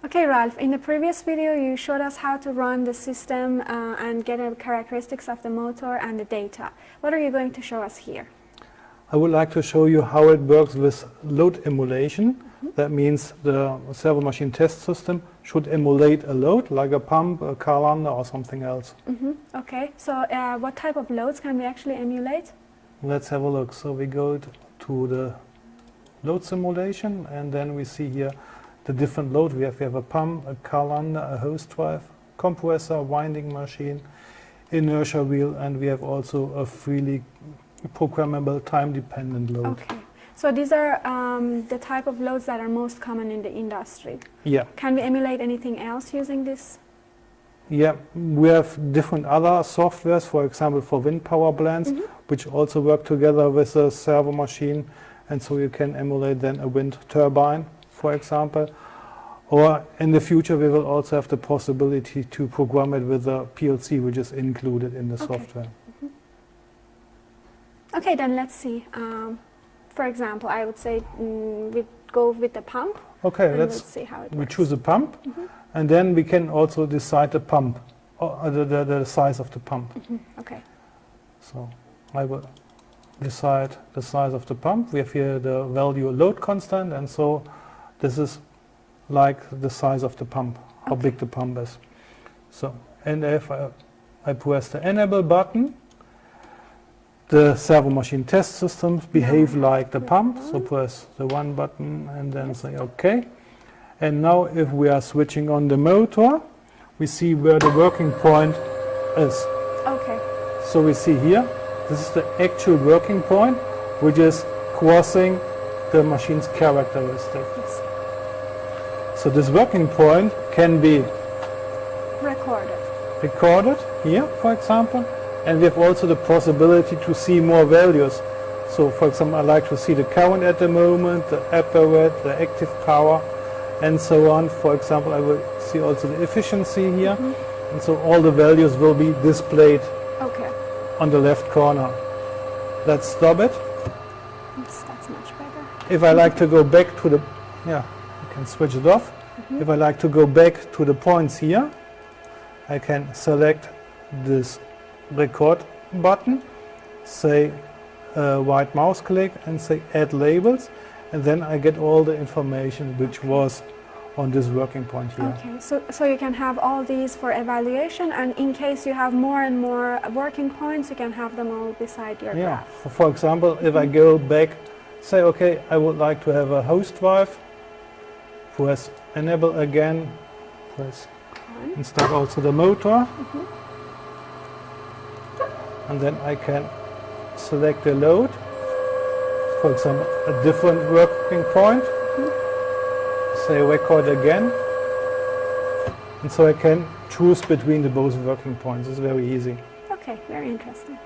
Okay, Ralph, in the previous video you showed us how to run the system and get the characteristics of the motor and the data. What are you going to show us here? I would like to show you how it works with load emulation. That means the servo machine test system should emulate a load, like a pump, a car lander, or something else. Okay, so what type of loads can we actually emulate? Let's have a look. So we go to the load simulation, and then we see here the different load. We have a pump, a car lander, a hose drive, compressor, winding machine, inertia wheel, and we have also a freely programmable time-dependent load. Okay, so these are the type of loads that are most common in the industry. Yeah. Can we emulate anything else using this? Yeah, we have different other softwares, for example, for wind power plants, which also work together with a servo machine, and so you can emulate then a wind turbine, for example. Or in the future, we will also have the possibility to program it with a PLC, which is included in the software. Okay, then let's see. For example, I would say we go with the pump. Okay, let's see how it works. We choose a pump, and then we can also decide the pump, or the size of the pump. Okay. So I will decide the size of the pump. We have here the value load constant, and so this is like the size of the pump, how big the pump is. So, and if I press the enable button, the servo machine test systems behave like the pump. So press the 1 button and then say OK. And now if we are switching on the motor, we see where the working point is. Okay. So we see here, this is the actual working point, which is crossing the machine's characteristic. Yes. So this working point can be recorded here, for example, and we have also the possibility to see more values. So for example, I like to see the current at the moment, the apparate, the active power, and so on. For example, I will see also the efficiency here, and so all the values will be displayed on the left corner. Let's stop it. Yes, that's much better. If I like to go back to the, you can switch it off. If I like to go back to the points here, I can select this record button, say right mouse click and say add labels, and then I get all the information which was on this working point here. Okay, so you can have all these for evaluation, and in case you have more and more working points, you can have them all beside your graph. For example, if I go back, say okay, I would like to have a hose drive, press enable again, press and start also the motor, and then I can select the load, for example a different working point, say record again, and so I can choose between the both working points. It's very easy. Okay, very interesting.